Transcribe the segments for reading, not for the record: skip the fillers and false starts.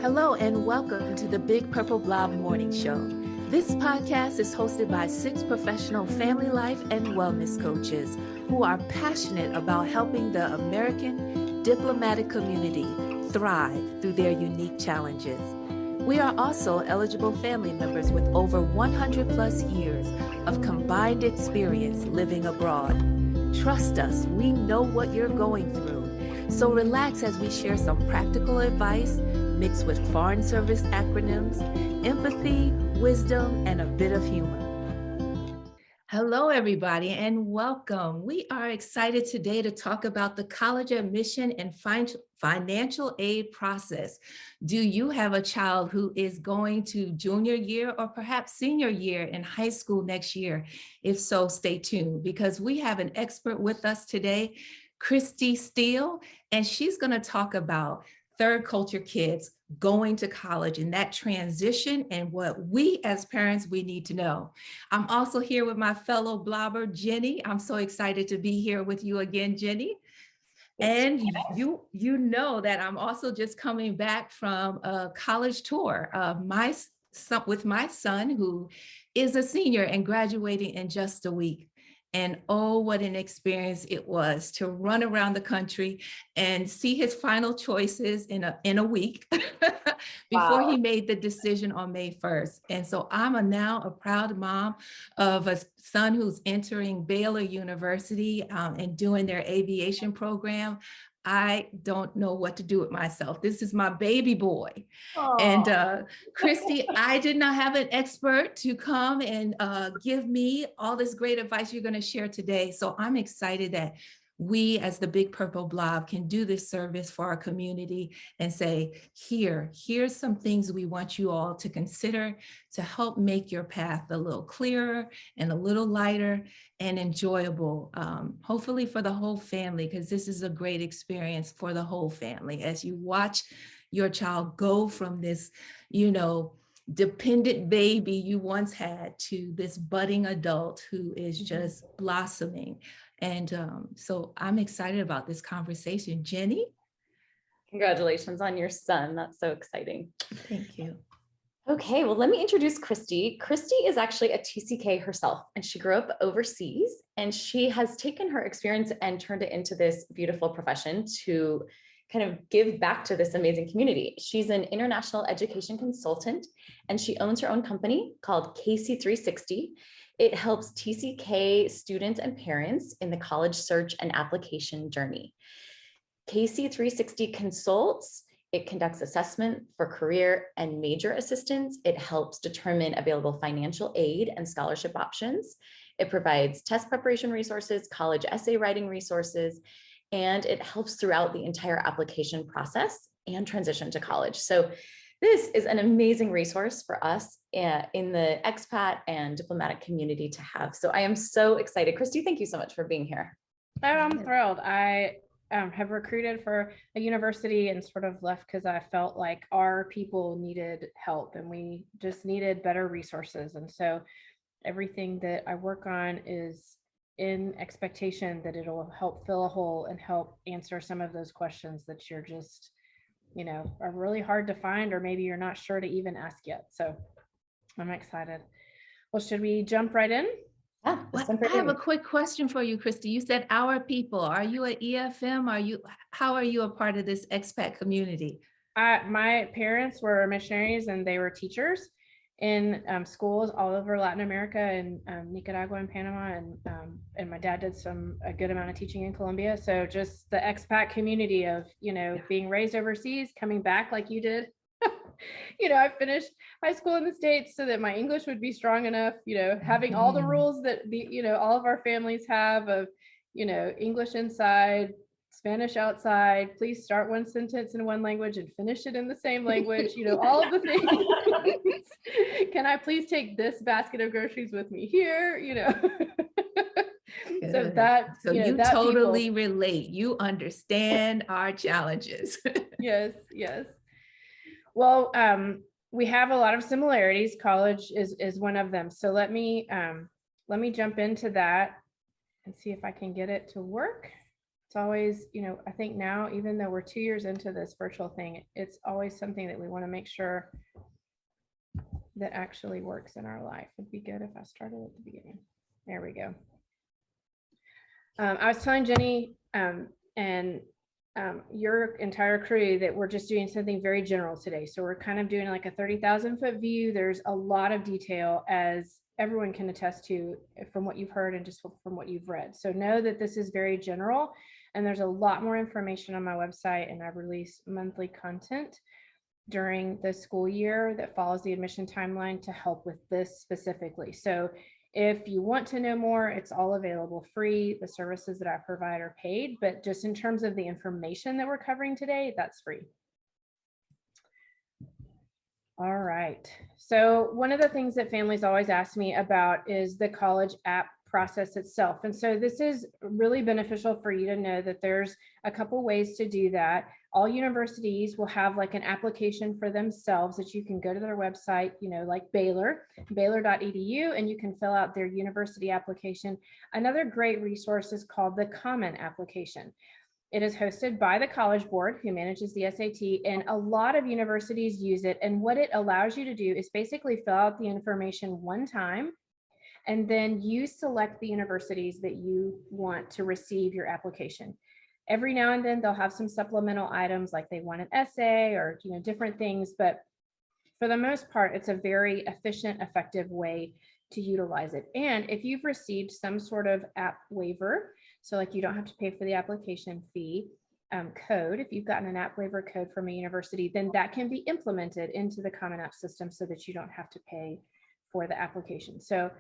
Hello and welcome to the Big Purple Blob Morning Show. This podcast is hosted by 6 professional family life and wellness coaches who are passionate about helping the American diplomatic community thrive through their unique challenges. We are also eligible family members with over 100 plus years of combined experience living abroad. Trust us, we know what you're going through. So relax as we share some practical advice mixed with foreign service acronyms, empathy, wisdom, and a bit of humor. Hello, everybody, and welcome. We are excited today to talk about the college admission and financial aid process. Do you have a child who is going to junior year or perhaps senior year in high school next year? If so, stay tuned because we have an expert with us today, Kristi Steele, and she's going to talk about third culture kids going to college and that transition and what we as parents, we need to know. I'm also here with my fellow blobber, Jenny. I'm so excited to be here with you again, Jenny. And you know that I'm also just coming back from a college tour with my son, who is a senior and graduating in just a week. And oh, what an experience it was to run around the country and see his final choices in a week before he made the decision on May 1st. And so I'm now a proud mom of a son who's entering Baylor University and doing their aviation program. I don't know what to do with myself. This is my baby boy. Aww. And Christy, I did not have an expert to come and give me all this great advice you're going to share today. So I'm excited that we as the Big Purple Blob can do this service for our community and say, here's some things we want you all to consider to help make your path a little clearer and a little lighter and enjoyable, hopefully for the whole family, because this is a great experience for the whole family as you watch your child go from this, dependent baby you once had to this budding adult who is just blossoming. And so I'm excited about this conversation. Jenny? Congratulations on your son. That's so exciting. Thank you. Okay, well, let me introduce Christy. Christy is actually a TCK herself, and she grew up overseas, and she has taken her experience and turned it into this beautiful profession to kind of give back to this amazing community. She's an international education consultant, and she owns her own company called KC360. It helps TCK students and parents in the college search and application journey. KC360 consults. It conducts assessment for career and major assistance. It helps determine available financial aid and scholarship options. It provides test preparation resources, college essay writing resources, and it helps throughout the entire application process and transition to college. So this is an amazing resource for us in the expat and diplomatic community to have. So I am so excited. Christy, thank you so much for being here. Oh, I'm thrilled. I have recruited for a university and sort of left because I felt like our people needed help and we just needed better resources. And so everything that I work on is in expectation that it'll help fill a hole and help answer some of those questions that you're just, are really hard to find, or maybe you're not sure to even ask yet. So I'm excited. Well, should we jump right in? Yeah, I have a quick question for you, Christy. You said our people. Are you an EFM? How are you a part of this expat community? My parents were missionaries and they were teachers in schools all over Latin America and Nicaragua and Panama, and my dad did a good amount of teaching in Colombia. So just the expat community of being raised overseas, coming back like you did. I finished high school in the States so that my English would be strong enough, having all the rules that all of our families have of, English inside, Spanish outside, please start one sentence in one language and finish it in the same language, all of the things. Can I please take this basket of groceries with me here? So you totally relate. You understand our challenges. Yes. Well, we have a lot of similarities. College is one of them. So let me jump into that and see if I can get it to work. It's always, I think now, even though we're 2 years into this virtual thing, it's always something that we want to make sure that actually works in our life. It'd be good if I started at the beginning. There we go. I was telling Jenny and your entire crew that we're just doing something very general today. So we're kind of doing like a 30,000 foot view. There's a lot of detail, as everyone can attest to from what you've heard and just from what you've read. So know that this is very general, and there's a lot more information on my website, and I release monthly content during the school year that follows the admission timeline to help with this specifically. So if you want to know more, it's all available free. The services that I provide are paid, but just in terms of the information that we're covering today, that's free. All right. So one of the things that families always ask me about is the college app process itself. And so this is really beneficial for you to know that there's a couple ways to do that. All universities will have like an application for themselves that you can go to their website, like baylor.edu, and you can fill out their university application. Another great resource is called the Common Application. It is hosted by the College Board, who manages the SAT, and a lot of universities use it. And what it allows you to do is basically fill out the information one time, and then you select the universities that you want to receive your application. Every now and then they'll have some supplemental items, like they want an essay or different things, but for the most part, it's a very efficient, effective way to utilize it. And if you've received some sort of app waiver, so like you don't have to pay for the application fee code, if you've gotten an app waiver code from a university, then that can be implemented into the Common App system so that you don't have to pay for the application. So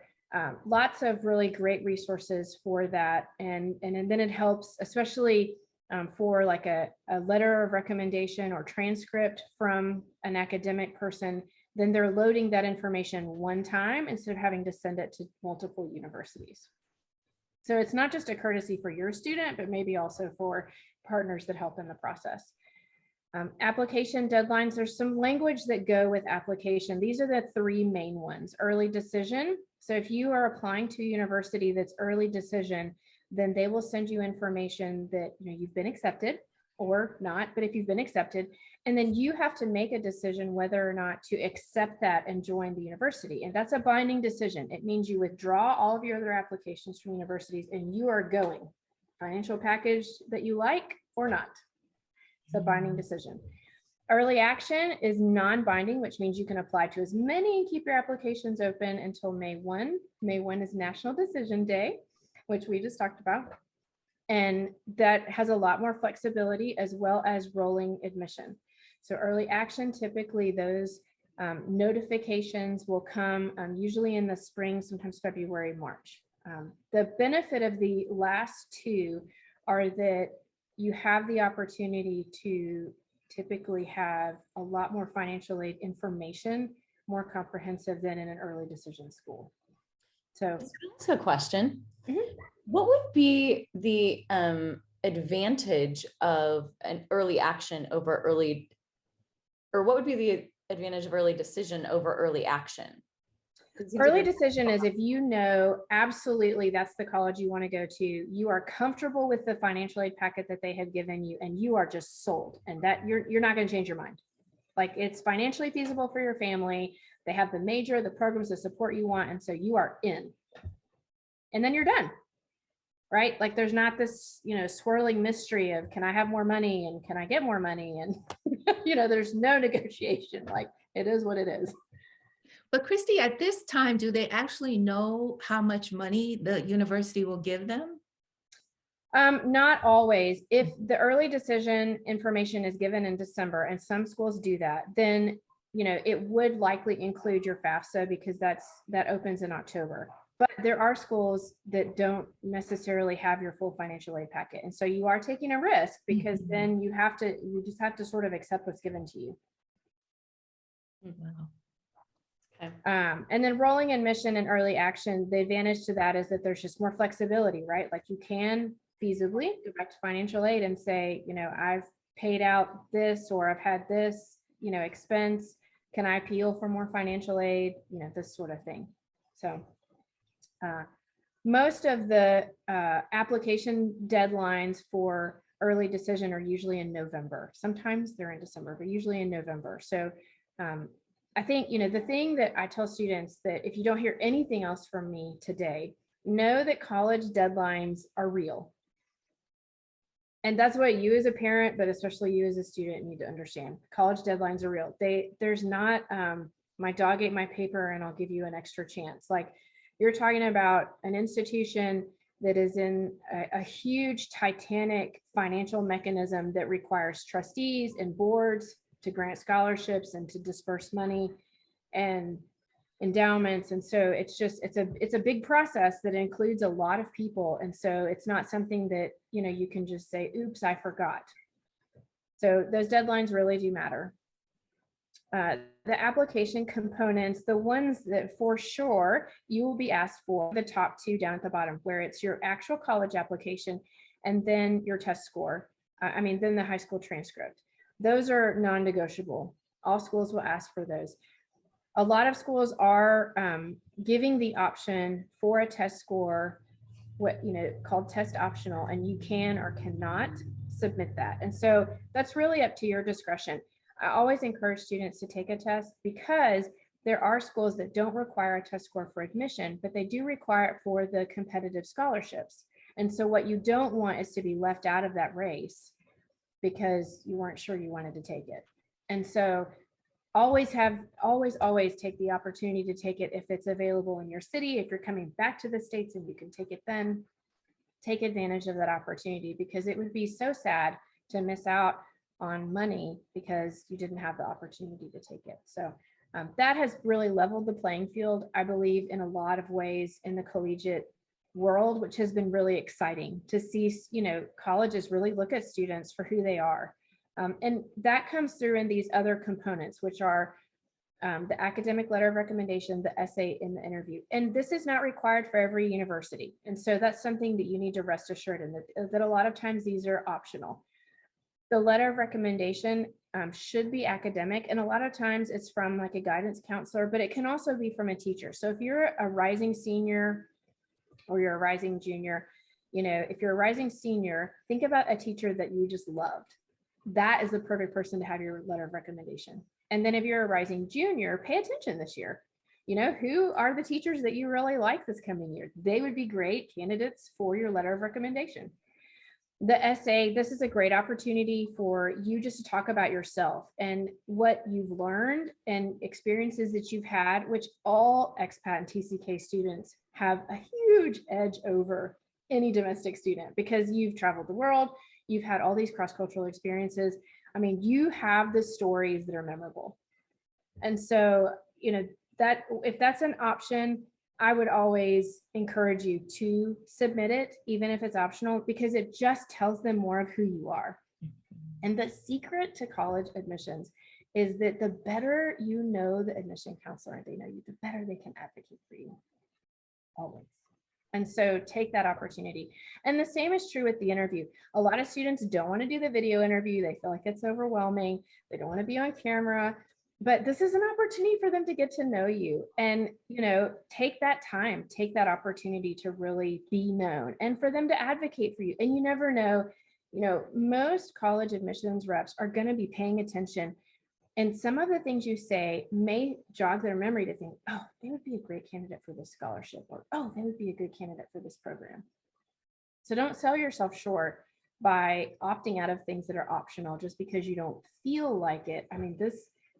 lots of really great resources for that. And then it helps, especially for like a letter of recommendation or transcript from an academic person, then they're loading that information one time instead of having to send it to multiple universities. So it's not just a courtesy for your student, but maybe also for partners that help in the process. Application deadlines, there's some language that go with application. These are the three main ones. Early decision. So if you are applying to a university that's early decision, then they will send you information that you've been accepted or not, but if you've been accepted, and then you have to make a decision whether or not to accept that and join the university. And that's a binding decision. It means you withdraw all of your other applications from universities and you are going. Financial package that you like or not. It's a binding decision. Early action is non-binding, which means you can apply to as many and keep your applications open until May 1. May 1 is National Decision Day, which we just talked about. And that has a lot more flexibility as well as rolling admission. So early action, typically those notifications will come usually in the spring, sometimes February, March. The benefit of the last two are that you have the opportunity to typically have a lot more financial aid information, more comprehensive than in an early decision school. So that's a question. Mm-hmm. What would be the advantage of an early action over early, or what would be the advantage of early decision over early action? Early decision is if you know absolutely that's the college you want to go to, you are comfortable with the financial aid packet that they have given you, and you are just sold, and that you're not going to change your mind. Like, it's financially feasible for your family. They have the major, the programs, the support you want, and so you are in. And then you're done, right? Like, there's not this, swirling mystery of, can I have more money and can I get more money? And, there's no negotiation. Like, it is what it is. But Christy, at this time, do they actually know how much money the university will give them? Not always. If the early decision information is given in December, and some schools do that, then it would likely include your FAFSA, because that opens in October. But there are schools that don't necessarily have your full financial aid packet, and so you are taking a risk, because then you just have to sort of accept what's given to you. Wow. Okay. And then rolling admission and early action, the advantage to that is that there's just more flexibility, right? Like, you can feasibly go back to financial aid and say, I've paid out this, or I've had this, expense. Can I appeal for more financial aid? This sort of thing. So most of the application deadlines for early decision are usually in November. Sometimes they're in December, but usually in November. So I think, the thing that I tell students, that if you don't hear anything else from me today, know that college deadlines are real. And that's what you as a parent, but especially you as a student, need to understand. College deadlines are real. There's not my dog ate my paper and I'll give you an extra chance. Like, you're talking about an institution that is in a huge titanic financial mechanism that requires trustees and boards to grant scholarships and to disperse money and endowments. And so it's a big process that includes a lot of people. And so it's not something that, you can just say, oops, I forgot. So those deadlines really do matter. The application components, the ones that for sure you will be asked for, the top two down at the bottom, where it's your actual college application and then your test score. Then the high school transcript. Those are non-negotiable. All schools will ask for those. A lot of schools are giving the option for a test score, called test optional, and you can or cannot submit that. And so that's really up to your discretion. I always encourage students to take a test, because there are schools that don't require a test score for admission, but they do require it for the competitive scholarships. And so what you don't want is to be left out of that race because you weren't sure you wanted to take it. And so always take the opportunity to take it if it's available in your city. If you're coming back to the States and you can take it, then take advantage of that opportunity, because it would be so sad to miss out on money because you didn't have the opportunity to take it. So that has really leveled the playing field, I believe, in a lot of ways in the collegiate world, which has been really exciting to see, colleges really look at students for who they are. And that comes through in these other components, which are the academic letter of recommendation, the essay, and the interview. And this is not required for every university. And so that's something that you need to rest assured in, that a lot of times these are optional. The letter of recommendation should be academic, and a lot of times it's from like a guidance counselor, but it can also be from a teacher. So if you're a rising senior or you're a rising junior, if you're a rising senior, think about a teacher that you just loved. That is the perfect person to have your letter of recommendation. And then if you're a rising junior, pay attention this year. Who are the teachers that you really like this coming year? They would be great candidates for your letter of recommendation. The essay, this is a great opportunity for you just to talk about yourself and what you've learned and experiences that you've had, which all expat and TCK students have a huge edge over any domestic student, because you've traveled the world, you've had all these cross-cultural experiences. You have the stories that are memorable. And so, that if that's an option, I would always encourage you to submit it, even if it's optional, because it just tells them more of who you are. And the secret to college admissions is that the better you know the admission counselor and they know you, the better they can advocate for you, always. And so take that opportunity. And the same is true with the interview. A lot of students don't want to do the video interview. They feel like it's overwhelming. They don't want to be on camera. But this is an opportunity for them to get to know you and, take that time, take that opportunity to really be known and for them to advocate for you. And you never know, most college admissions reps are going to be paying attention. And some of the things you say may jog their memory to think, oh, they would be a great candidate for this scholarship, or, oh, they would be a good candidate for this program. So don't sell yourself short by opting out of things that are optional just because you don't feel like it.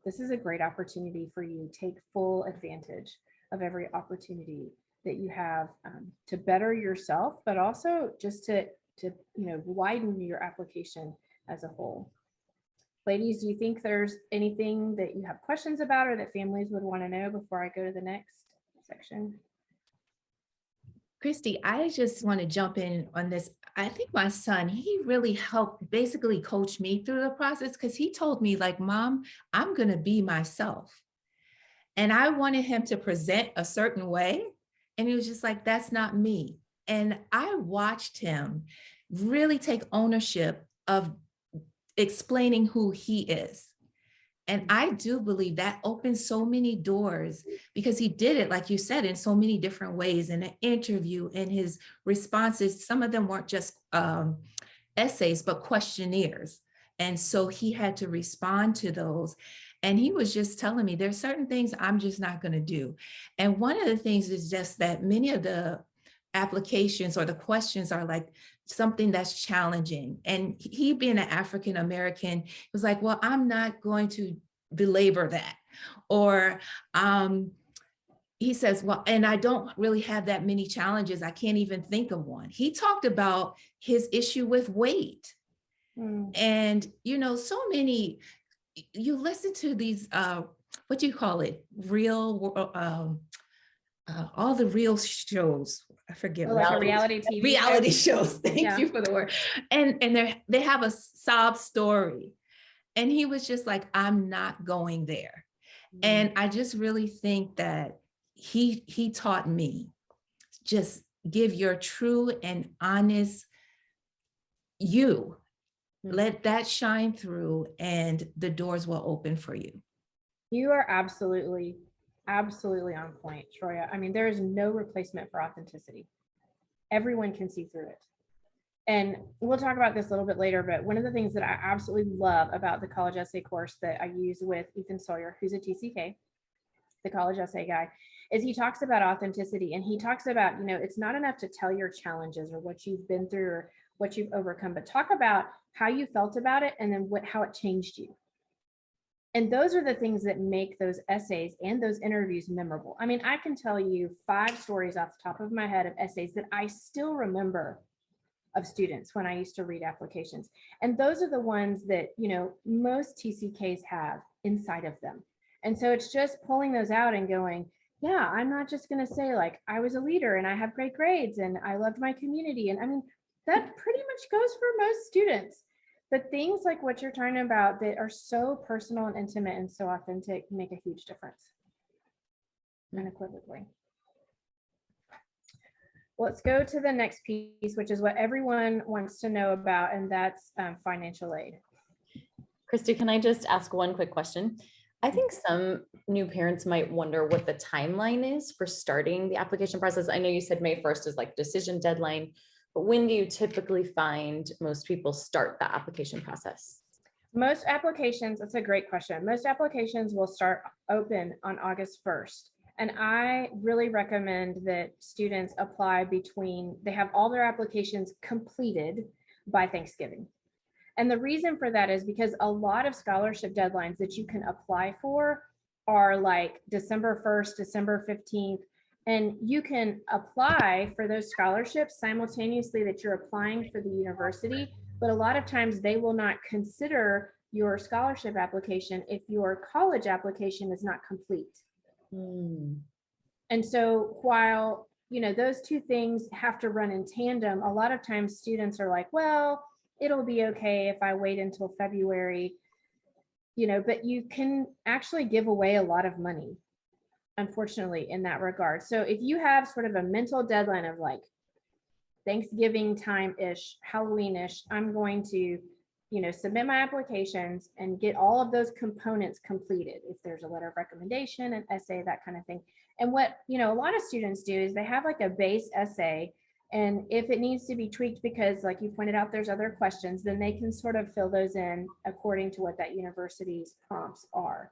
This is a great opportunity for you. Take full advantage of every opportunity that you have to better yourself, but also just to widen your application as a whole. Ladies, do you think there's anything that you have questions about or that families would want to know before I go to the next section? Christy, I just want to jump in on this. I think my son, he really helped basically coach me through the process, because he told me, like, Mom, I'm going to be myself. And I wanted him to present a certain way. And he was just like, that's not me. And I watched him really take ownership of explaining who he is. And I do believe that opens so many doors, because he did it, like you said, in so many different ways, in an interview, in his responses. Some of them weren't just essays, but questionnaires. And so he had to respond to those. And he was just telling me there's certain things I'm just not going to do. And one of the things is just that many of the applications or the questions are like something that's challenging. And he, being an African American, was like, well, I'm not going to belabor that. Or he says, well, and I don't really have that many challenges. I can't even think of one. He talked about his issue with weight. And, you know, so many, you listen to these, what do you call it? All the real shows. I forget. Like reality TV. Reality shows. Thank you for the word. And they have a sob story. And he was just like, I'm not going there. And I just really think that he taught me, just give your true and honest you. Let that shine through, and the doors will open for you. You are absolutely on point, Troya. I mean, there is no replacement for authenticity. Everyone can see through it. And we'll talk about this a little bit later, but one of the things that I absolutely love about the college essay course that I use with Ethan Sawyer, who's a TCK, the college essay guy, is he talks about authenticity. And he talks about, you know, it's not enough to tell your challenges or what you've been through or what you've overcome, but talk about how you felt about it and then how it changed you. And those are the things that make those essays and those interviews memorable. I mean, I can tell you 5 stories off the top of my head of essays that I still remember of students when I used to read applications. And those are the ones that, you know, most TCKs have inside of them. And so it's just pulling those out and going, yeah, I'm not just going to say like, I was a leader and I have great grades and I loved my community. And I mean, that pretty much goes for most students. But things like what you're talking about that are so personal and intimate and so authentic make a huge difference. Unequivocally. Let's go to the next piece, which is what everyone wants to know about, and that's financial aid. Christy, can I just ask one quick question? I think some new parents might wonder what the timeline is for starting the application process. I know you said May 1st is like decision deadline, but when do you typically find most people start the application process? Most applications, that's a great question. Most applications will start open on August 1st. And I really recommend that students apply they have all their applications completed by Thanksgiving. And the reason for that is because a lot of scholarship deadlines that you can apply for are like December 1st, December 15th, and you can apply for those scholarships simultaneously that you're applying for the university, but a lot of times they will not consider your scholarship application if your college application is not complete. And so while, you know, those two things have to run in tandem, a lot of times students are like, well, it'll be okay if I wait until February, you know, but you can actually give away a lot of money, unfortunately, in that regard. So if you have sort of a mental deadline of like Thanksgiving time-ish, Halloween-ish, I'm going to, you know, submit my applications and get all of those components completed. If there's a letter of recommendation, an essay, that kind of thing. And what, you know, a lot of students do is they have like a base essay, and if it needs to be tweaked because, like you pointed out, there's other questions, then they can sort of fill those in according to what that university's prompts are.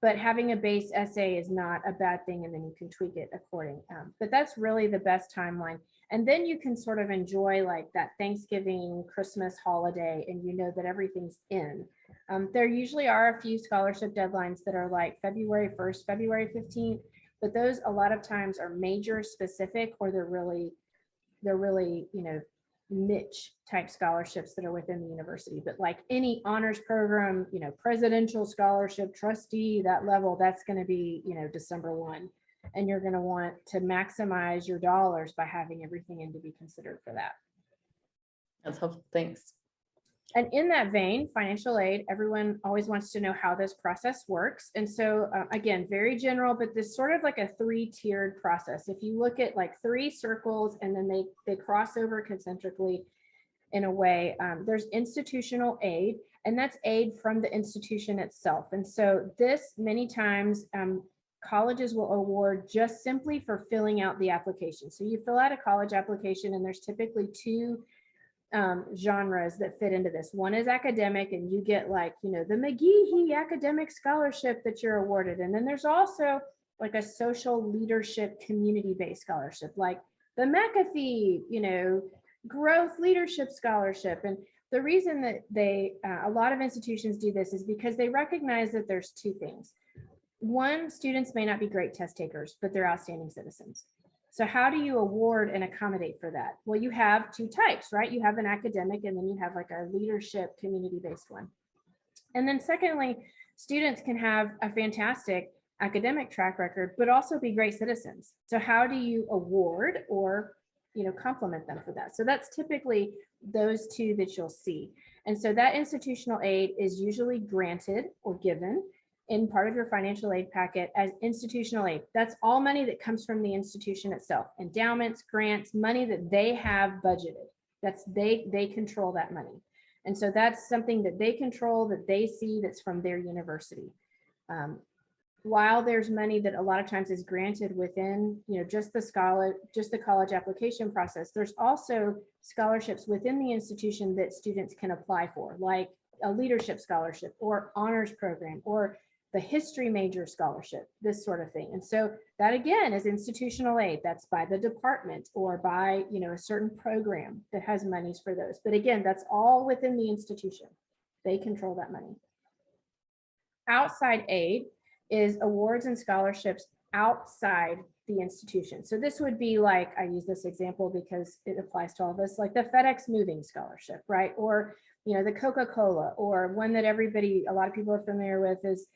But having a base essay is not a bad thing, and then you can tweak it according. But that's really the best timeline. And then you can sort of enjoy like that Thanksgiving, Christmas holiday, and you know that everything's in. There usually are a few scholarship deadlines that are like February 1st, February 15th, but those a lot of times are major specific, or they're really, you know, niche type scholarships that are within the university. But like any honors program, you know, presidential scholarship, trustee, that level, that's going to be, you know, December 1. And you're going to want to maximize your dollars by having everything in to be considered for that. That's helpful. Thanks. And in that vein, financial aid, everyone always wants to know how this process works. And so again, very general, but this sort of like a 3-tiered process. If you look at like 3 circles and then they cross over concentrically in a way, there's institutional aid. and that's aid from the institution itself. And so this many times colleges will award just simply for filling out the application. So you fill out a college application, and there's typically two genres that fit into this. One is academic, and you get like, you know, the McGehee Academic Scholarship that you're awarded. And then there's also like a social leadership community-based scholarship, like the McAfee, you know, Growth Leadership Scholarship. And the reason that a lot of institutions do this is because they recognize that there's two things. One, students may not be great test takers, but they're outstanding citizens. So how do you award and accommodate for that? Well, you have two types, right? You have an academic, and then you have like a leadership community-based one. And then secondly, students can have a fantastic academic track record, but also be great citizens. So how do you award or, you know, compliment them for that? So that's typically those two that you'll see. And so that institutional aid is usually granted or given in part of your financial aid packet as institutional aid. That's all money that comes from the institution itself. Endowments, grants, money that they have budgeted. That's they control that money. And so that's something that they control, that they see, that's from their university. While there's money that a lot of times is granted within, you know, just the college application process, there's also scholarships within the institution that students can apply for, like a leadership scholarship or honors program or the history major scholarship, this sort of thing. And so that again is institutional aid. That's by the department or by, you know, a certain program that has monies for those. But again, that's all within the institution. They control that money. Outside aid is awards and scholarships outside the institution. So this would be like, I use this example because it applies to all of us, like the FedEx Moving Scholarship, right? Or, you know, the Coca-Cola, or one that a lot of people are familiar with is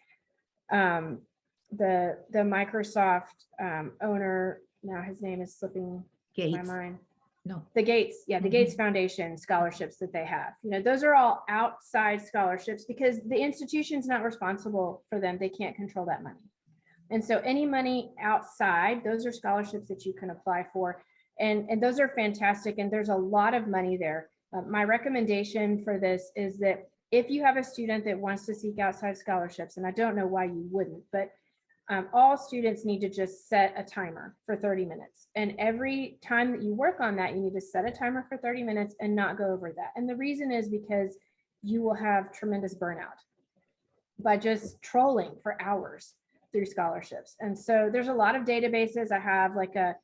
the Microsoft owner, now his name is slipping my mind. No. The Gates, the Gates Foundation scholarships that they have. You know, those are all outside scholarships because the institution's not responsible for them. They can't control that money. And so any money outside, those are scholarships that you can apply for. And those are fantastic. And there's a lot of money there. My recommendation for this is that if you have a student that wants to seek outside scholarships, and I don't know why you wouldn't, but all students need to just set a timer for 30 minutes. And every time that you work on that, you need to set a timer for 30 minutes and not go over that. And the reason is because you will have tremendous burnout by just trolling for hours through scholarships. And so there's a lot of databases. I have like a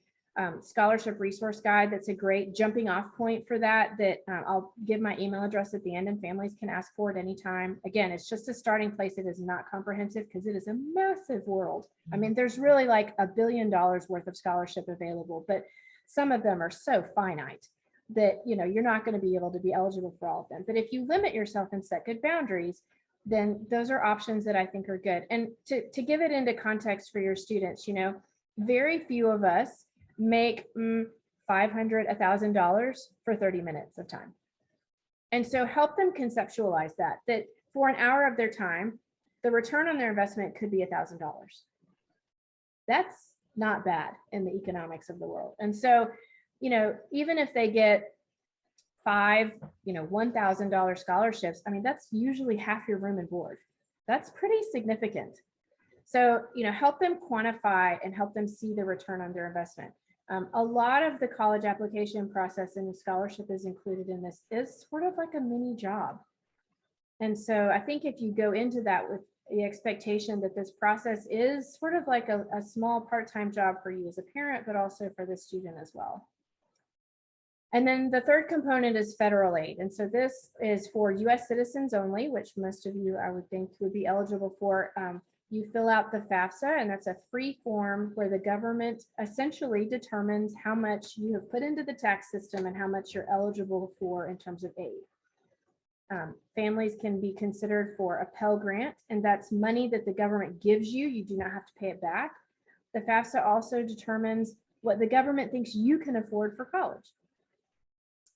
scholarship resource guide that's a great jumping off point for that I'll give my email address at the end, and families can ask for it anytime. Again, it's just a starting place. It is not comprehensive because it is a massive world. I mean, there's really like $1 billion worth of scholarship available, but some of them are so finite that, you know, you're not going to be able to be eligible for all of them. But if you limit yourself and set good boundaries, then those are options that I think are good. And to give it into context for your students, you know, very few of us make $500, $1,000 for 30 minutes of time. And so help them conceptualize that for an hour of their time, the return on their investment could be $1,000. That's not bad in the economics of the world. And so, you know, even if they get 5, you know, $1,000 scholarships, I mean, that's usually half your room and board. That's pretty significant. So, you know, help them quantify and help them see the return on their investment. A lot of the college application process and the scholarship is included in this is sort of like a mini job. And so I think if you go into that with the expectation that this process is sort of like a small part-time job for you as a parent, but also for the student as well. And then the third component is federal aid. And so this is for US citizens only, which most of you, I would think, would be eligible for. You fill out the FAFSA, and that's a free form where the government essentially determines how much you have put into the tax system and how much you're eligible for in terms of aid. Families can be considered for a Pell Grant, and that's money that the government gives you. You do not have to pay it back. The FAFSA also determines what the government thinks you can afford for college,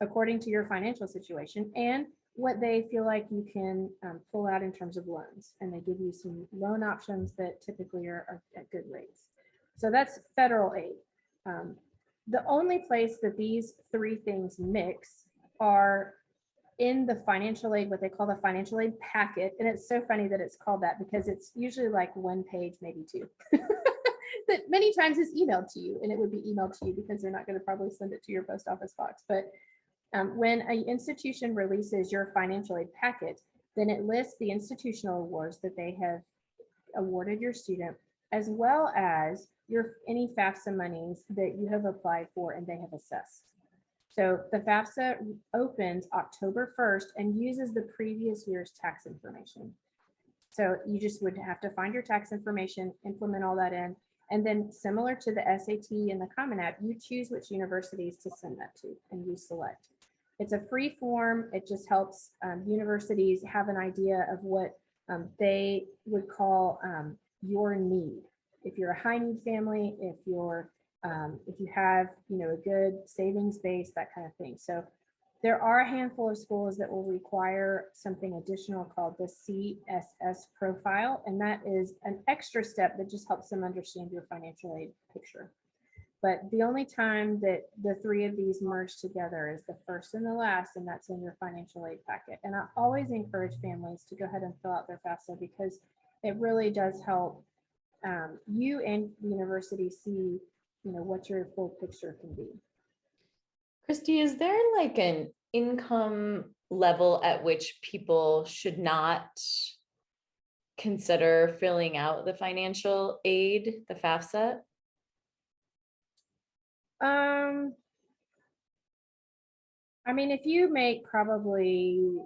according to your financial situation, and what they feel like you can pull out in terms of loans. And they give you some loan options that typically are at good rates. So that's federal aid. The only place that these three things mix are in the financial aid, what they call the financial aid packet. And it's so funny that it's called that because it's usually like one page, maybe two, that many times is emailed to you, and it would be emailed to you because they're not going to probably send it to your post office box. But when an institution releases your financial aid packet, then it lists the institutional awards that they have awarded your student, as well as your any FAFSA monies that you have applied for and they have assessed. So the FAFSA opens October 1st and uses the previous year's tax information. So you just would have to find your tax information, implement all that in, and then similar to the SAT and the Common App, you choose which universities to send that to and you select. It's a free form. It just helps universities have an idea of what they would call your need. If you're a high need family, if you have, a good savings base, that kind of thing. So there are a handful of schools that will require something additional called the CSS profile. And that is an extra step that just helps them understand your financial aid picture. But the only time that the three of these merge together is the first and the last, and that's in your financial aid packet. And I always encourage families to go ahead and fill out their FAFSA because it really does help you and the university see, what your full picture can be. Christy, is there like an income level at which people should not consider filling out the financial aid, the FAFSA? If you make probably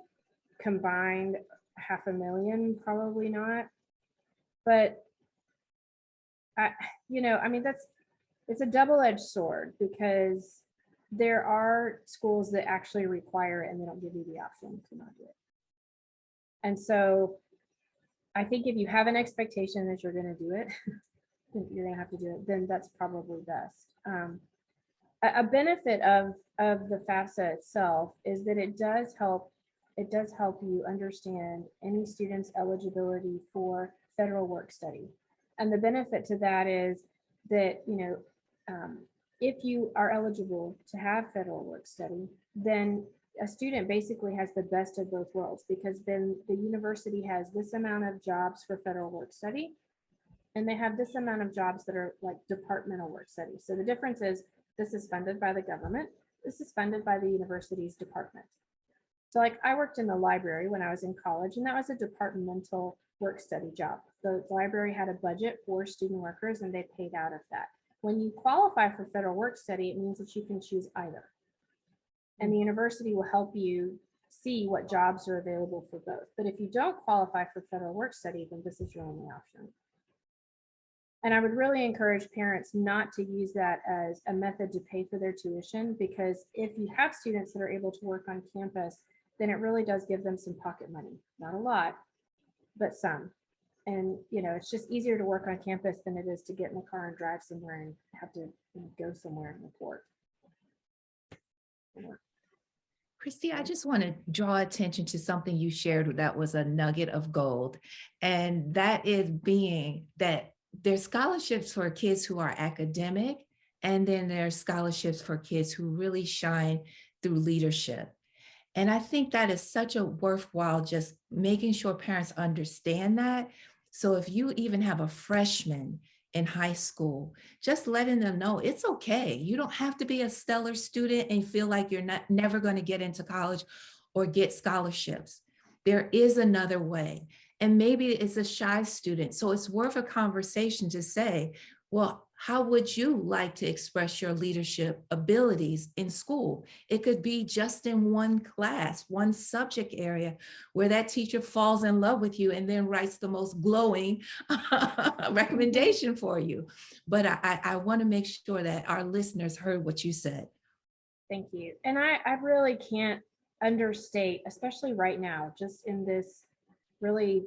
combined $500,000, probably not. But it's a double-edged sword because there are schools that actually require it and they don't give you the option to not do it. And so I think if you have an expectation that you're going to do it, you're going to have to do it, then that's probably best. A benefit of the FAFSA itself is that it does help you understand any student's eligibility for federal work study. And the benefit to that is that, if you are eligible to have federal work study, then a student basically has the best of both worlds, because then the university has this amount of jobs for federal work study, and they have this amount of jobs that are like departmental work study. So the difference is this is funded by the government, this is funded by the university's department. So like I worked in the library when I was in college, and that was a departmental work study job. The library had a budget for student workers and they paid out of that. When you qualify for federal work study, it means that you can choose either. And the university will help you see what jobs are available for both. But if you don't qualify for federal work study, then this is your only option. And I would really encourage parents not to use that as a method to pay for their tuition, because if you have students that are able to work on campus, then it really does give them some pocket money. Not a lot, but some. And, it's just easier to work on campus than it is to get in the car and drive somewhere and have to go somewhere and report. Christy, I just want to draw attention to something you shared that was a nugget of gold. And that is being that there's scholarships for kids who are academic, and then there's scholarships for kids who really shine through leadership. And I think that is such a worthwhile, just making sure parents understand that. So if you even have a freshman in high school, just letting them know it's okay. You don't have to be a stellar student and feel like you're never going to get into college or get scholarships. There is another way. And maybe it's a shy student. So it's worth a conversation to say, well, how would you like to express your leadership abilities in school? It could be just in one class, one subject area where that teacher falls in love with you and then writes the most glowing recommendation for you. But I want to make sure that our listeners heard what you said. Thank you. And I really can't understate, especially right now, just in this really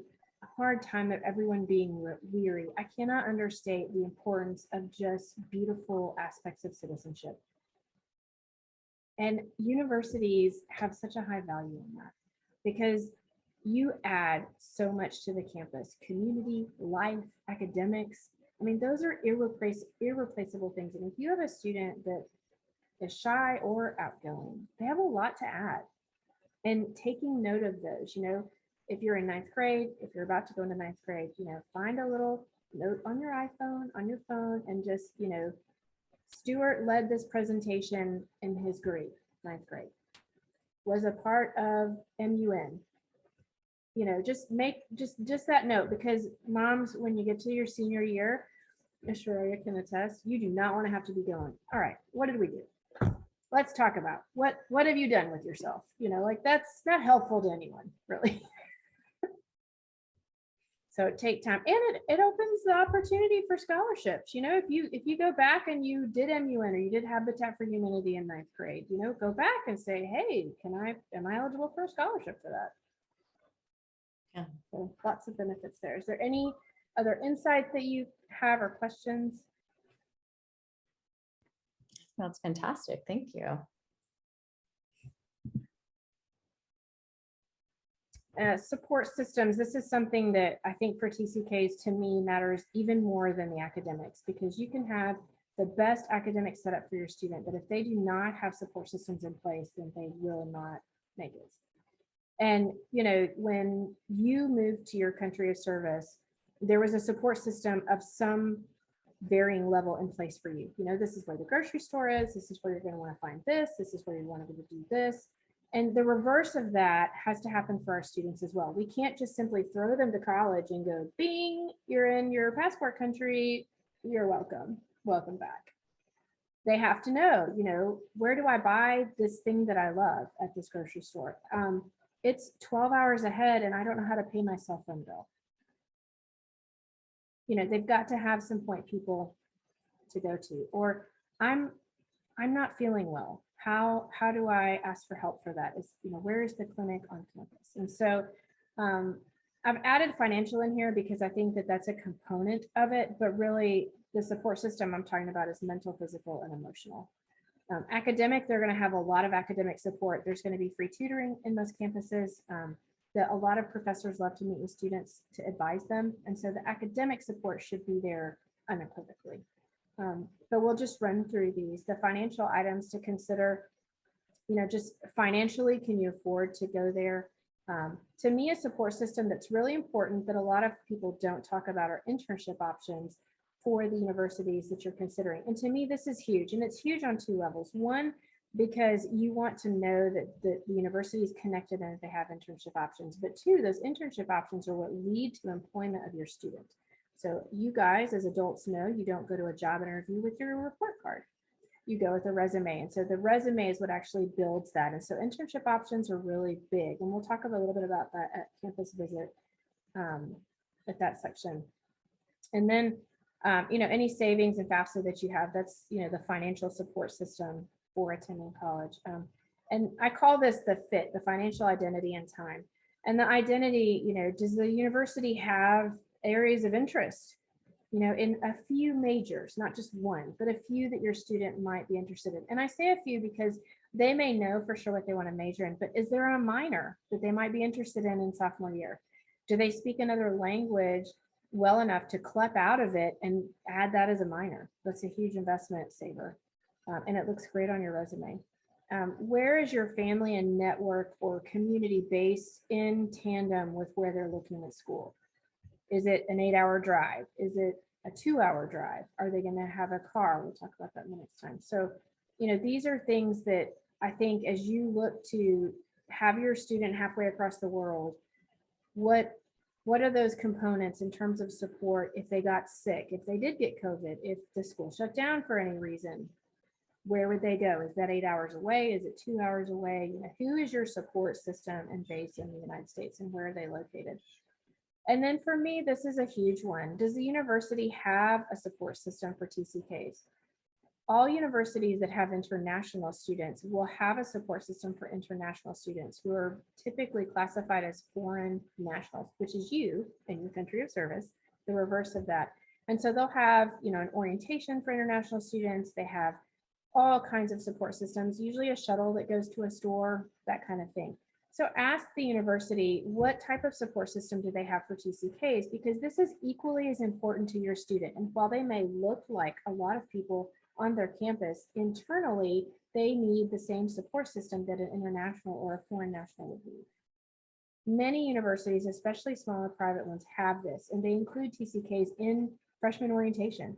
hard time of everyone being weary, I cannot understate the importance of just beautiful aspects of citizenship. And universities have such a high value in that, because you add so much to the campus: community, life, academics. Those are irreplaceable things. And if you have a student that is shy or outgoing, they have a lot to add. and taking note of those. If you're in ninth grade, if you're about to go into ninth grade, find a little note on your iPhone, on your phone, and just, Stuart led this presentation in his grade, ninth grade, was a part of MUN. Just that note, because moms, when you get to your senior year, Australia can attest, you do not want to have to be going, all right, what did we do? Let's talk about what have you done with yourself? That's not helpful to anyone, really. So take time, and it opens the opportunity for scholarships. If you go back and you did MUN or you did Habitat for Humanity in ninth grade, go back and say, hey, am I eligible for a scholarship for that? Yeah. So lots of benefits there. Is there any other insight that you have or questions? That's fantastic. Thank you. Support systems. This is something that I think for TCKs, to me, matters even more than the academics, because you can have the best academic setup for your student, but if they do not have support systems in place, then they will not make it. And, when you moved to your country of service, there was a support system of some varying level in place for you. This is where the grocery store is. This is where you're going to want to find this. This is where you want to do this. And the reverse of that has to happen for our students as well. We can't just simply throw them to college and go, bing, you're in your passport country. You're welcome. Welcome back. They have to know, where do I buy this thing that I love at this grocery store? It's 12 hours ahead and I don't know how to pay my cell phone bill. They've got to have some point people to go to, or I'm not feeling well. How do I ask for help for that? Where is the clinic on campus? And so I've added financial in here because I think that that's a component of it, but really the support system I'm talking about is mental, physical, and emotional. Academic, they're going to have a lot of academic support. There's going to be free tutoring in most campuses. That a lot of professors love to meet with students to advise them. And so the academic support should be there unequivocally. But we'll just run through these. The financial items to consider, just financially, can you afford to go there? To me, a support system that's really important that a lot of people don't talk about are internship options for the universities that you're considering. And to me, this is huge, and it's huge on two levels. One, because you want to know that the university is connected and that they have internship options. But two, those internship options are what lead to employment of your student. So you guys as adults know you don't go to a job interview with your report card. You go with a resume. And so the resume is what actually builds that. And so internship options are really big. And we'll talk a little bit about that at campus visit at that section. And then, any savings and FAFSA that you have, that's, the financial support system for attending college. And I call this the FIT, the financial identity and time. And the identity, does the university have areas of interest, in a few majors, not just one, but a few that your student might be interested in. And I say a few because they may know for sure what they want to major in, but is there a minor that they might be interested in sophomore year? Do they speak another language well enough to CLEP out of it and add that as a minor? That's a huge investment saver. And it looks great on your resume. Where is your family and network or community based in tandem with where they're looking at school? Is it an 8-hour drive? Is it a 2-hour drive? Are they going to have a car? We'll talk about that in the next time. So, these are things that I think as you look to have your student halfway across the world, what are those components in terms of support if they got sick, if they did get COVID, if the school shut down for any reason? Where would they go? Is that 8 hours away? Is it 2 hours away? Who is your support system and base in the United States, and where are they located? And then for me, this is a huge one. Does the university have a support system for TCKs? All universities that have international students will have a support system for international students who are typically classified as foreign nationals, which is you in your country of service, the reverse of that. And so they'll have, an orientation for international students. They have all kinds of support systems, usually a shuttle that goes to a store, that kind of thing. So ask the university, what type of support system do they have for TCKs? Because this is equally as important to your student. And while they may look like a lot of people on their campus, internally, they need the same support system that an international or a foreign national would need. Many universities, especially smaller private ones, have this, and they include TCKs in freshman orientation,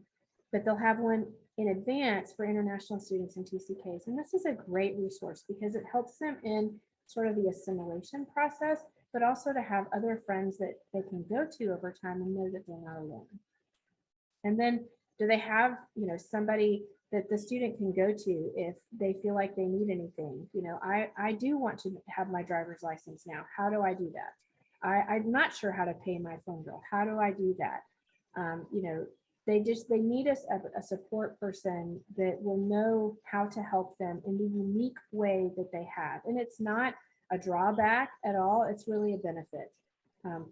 but they'll have one in advance for international students and TCKs. And this is a great resource because it helps them in sort of the assimilation process, but also to have other friends that they can go to over time and know that they're not alone. And then do they have, somebody that the student can go to if they feel like they need anything? I do want to have my driver's license now. How do I do that? I'm not sure how to pay my phone bill. How do I do that? They need a support person that will know how to help them in the unique way that they have. And it's not a drawback at all. It's really a benefit.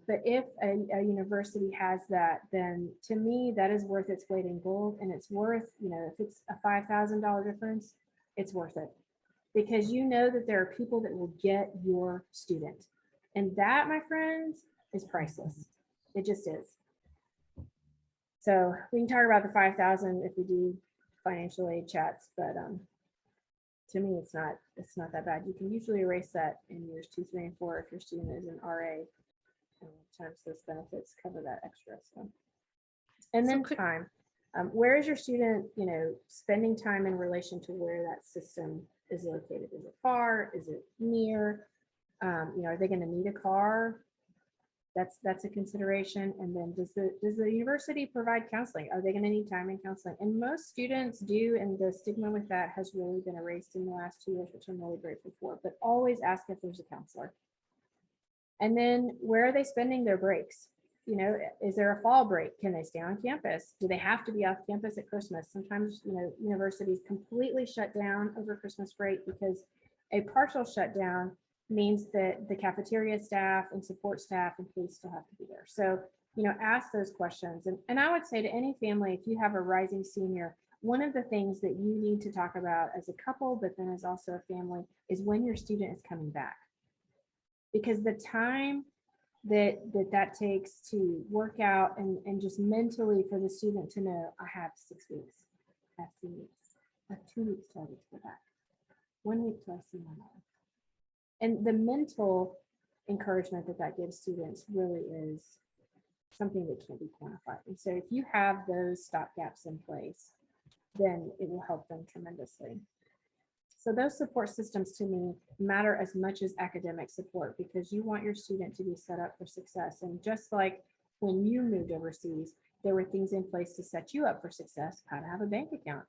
But if a university has that, then to me, that is worth its weight in gold. And it's worth, if it's a $5,000 difference, it's worth it. Because you know that there are people that will get your student. And that, my friends, is priceless. It just is. So we can talk about the 5,000 if we do financial aid chats, but to me, it's not that bad. You can usually erase that in years 2, 3, and 4 if your student is an RA. Times those benefits cover that extra. So, and then time. Where is your student, spending time in relation to where that system is located? Is it far? Is it near? Are they going to need a car? That's a consideration. And then does the university provide counseling? Are they going to need time in counseling? And most students do, and the stigma with that has really been erased in the last 2 years, which I'm really grateful for. But always ask if there's a counselor. And then where are they spending their breaks? Is there a fall break? Can they stay on campus? Do they have to be off campus at Christmas? Sometimes, universities completely shut down over Christmas break because a partial shutdown means that the cafeteria staff and support staff and police still have to be there. So, ask those questions. And I would say to any family, if you have a rising senior, one of the things that you need to talk about as a couple, but then as also a family, is when your student is coming back. Because the time that takes to work out and just mentally for the student to know, I have 6 weeks, I have 2 weeks, I have 2 weeks till I get to go back, 1 week till I see my mom. And the mental encouragement that gives students really is something that can't be quantified. And so if you have those stopgaps in place, then it will help them tremendously. So those support systems to me matter as much as academic support because you want your student to be set up for success. And just like when you moved overseas, there were things in place to set you up for success, how to have a bank account,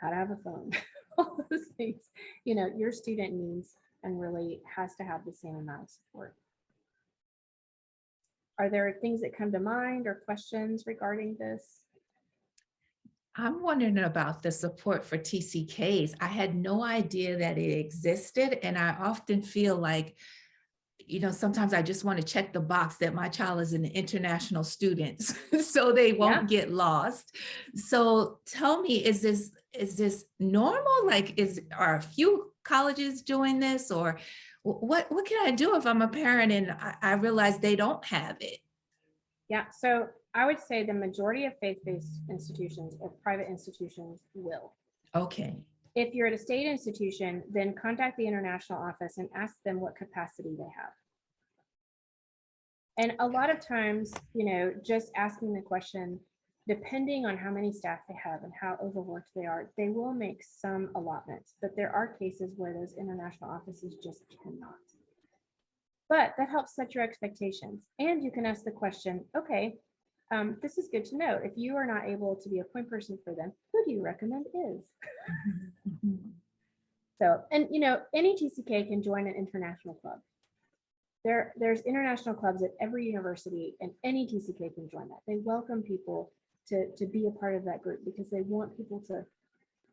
how to have a phone, all those things, your student needs and really has to have the same amount of support. Are there things that come to mind or questions regarding this? I'm wondering about the support for TCKs. I had no idea that it existed. And I often feel like, sometimes I just want to check the box that my child is an international student so they won't get lost. So tell me, is this normal? Like, are a few colleges doing this, or what can I do if I'm a parent and I realize they don't have it? Yeah, so I would say the majority of faith-based institutions or private institutions will. Okay. If you're at a state institution, then contact the international office and ask them what capacity they have. And a lot of times, just asking the question, depending on how many staff they have and how overworked they are, they will make some allotments, but there are cases where those international offices just cannot. But that helps set your expectations. And you can ask the question, okay, this is good to know. If you are not able to be a point person for them, who do you recommend is? So, and any TCK can join an international club. There's international clubs at every university, and any TCK can join that. They welcome people to be a part of that group because they want people to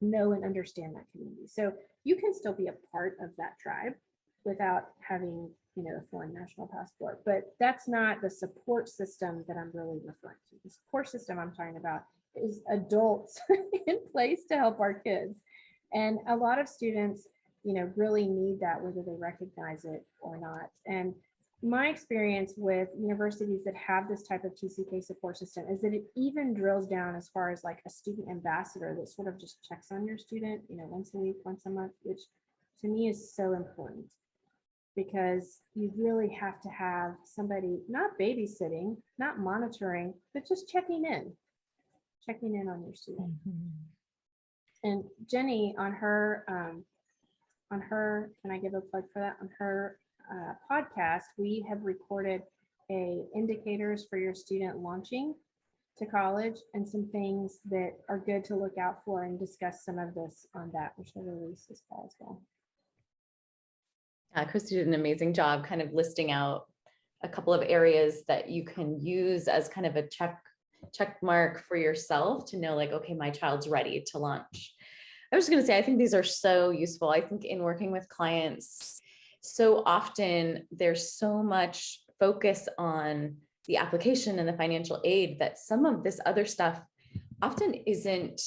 know and understand that community. So you can still be a part of that tribe without having a foreign national passport, but that's not the support system that I'm really referring to. The support system I'm talking about is adults in place to help our kids. And a lot of students, really need that, whether they recognize it or not. And my experience with universities that have this type of TCK support system is that it even drills down as far as like a student ambassador that sort of just checks on your student, once a week, once a month, which to me is so important, because you really have to have somebody not babysitting, not monitoring, but just checking in on your student. And Jenny on her, can I give a plug for that? On her podcast, we have recorded indicators for your student launching to college and some things that are good to look out for, and discuss some of this on that, which will release this fall as well. Christy did an amazing job kind of listing out a couple of areas that you can use as kind of a check mark for yourself to know, like, okay, my child's ready to launch. I was going to say, I think these are so useful. I think in working with clients, so often there's so much focus on the application and the financial aid that some of this other stuff often isn't,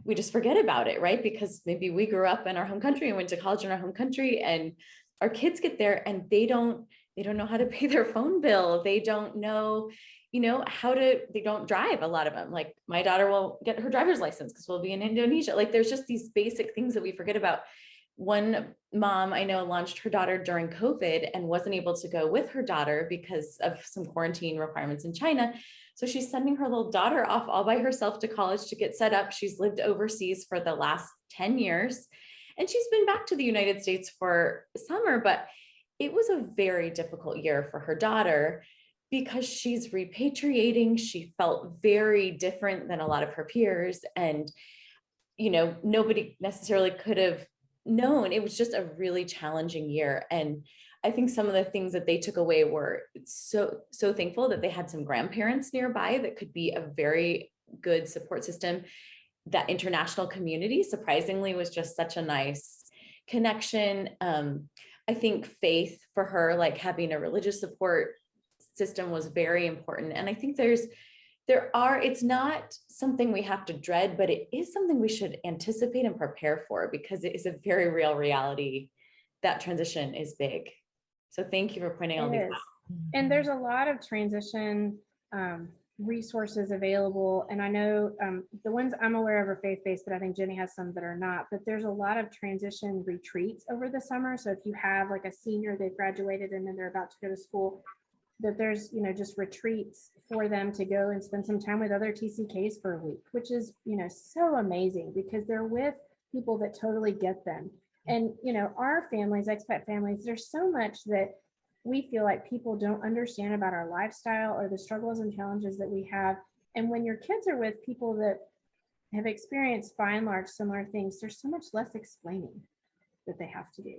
we just forget about it, right? Because maybe we grew up in our home country and went to college in our home country, and our kids get there and they don't know how to pay their phone bill. They don't know, they don't drive, a lot of them. Like, my daughter will get her driver's license because we'll be in Indonesia. Like, there's just these basic things that we forget about. One mom I know launched her daughter during COVID and wasn't able to go with her daughter because of some quarantine requirements in China. So she's sending her little daughter off all by herself to college to get set up. She's lived overseas for the last 10 years, and she's been back to the United States for summer, but it was a very difficult year for her daughter because she's repatriating. She felt very different than a lot of her peers, and, nobody necessarily could have known. It was just a really challenging year. And I think some of the things that they took away were so thankful that they had some grandparents nearby that could be a very good support system. That international community, surprisingly, was just such a nice connection. I think faith for her, like having a religious support system, was very important. And I think it's not something we have to dread, but it is something we should anticipate and prepare for, because it is a very real reality. That transition is big. So thank you for pointing all these out. And there's a lot of transition resources available. And I know the ones I'm aware of are faith-based, but I think Jenny has some that are not. But there's a lot of transition retreats over the summer. So if you have like a senior, they've graduated and then they're about to go to school, that there's, just retreats for them to go and spend some time with other TCKs for a week, which is, so amazing, because they're with people that totally get them. And, our families, expat families, there's so much that we feel like people don't understand about our lifestyle or the struggles and challenges that we have. And when your kids are with people that have experienced by and large similar things, there's so much less explaining that they have to do.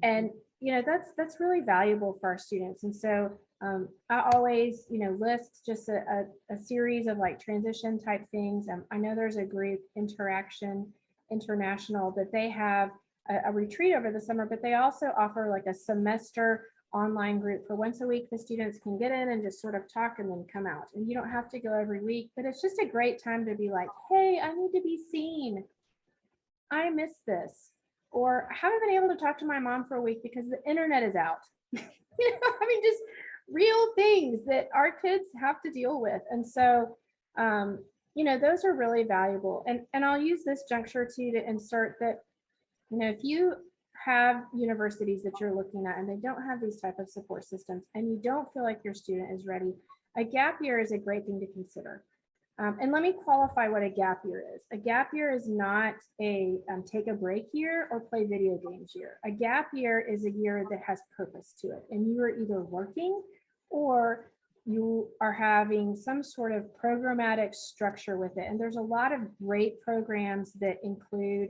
And that's really valuable for our students. And so I always list just a series of like transition type things. I know there's a group, Interaction International, that they have a retreat over the summer, but they also offer like a semester online group for once a week. The students can get in and just sort of talk and then come out, and you don't have to go every week, but it's just a great time to be like, hey, I need to be seen, I miss this, or I haven't been able to talk to my mom for a week because the internet is out. Just real things that our kids have to deal with. And so those are really valuable. And I'll use this juncture too to insert that if you have universities that you're looking at and they don't have these type of support systems, and you don't feel like your student is ready, a gap year is a great thing to consider. And let me qualify what a gap year is. A gap year is not a take a break year or play video games year. A gap year is a year that has purpose to it, and you are either working or you are having some sort of programmatic structure with it. And there's a lot of great programs that include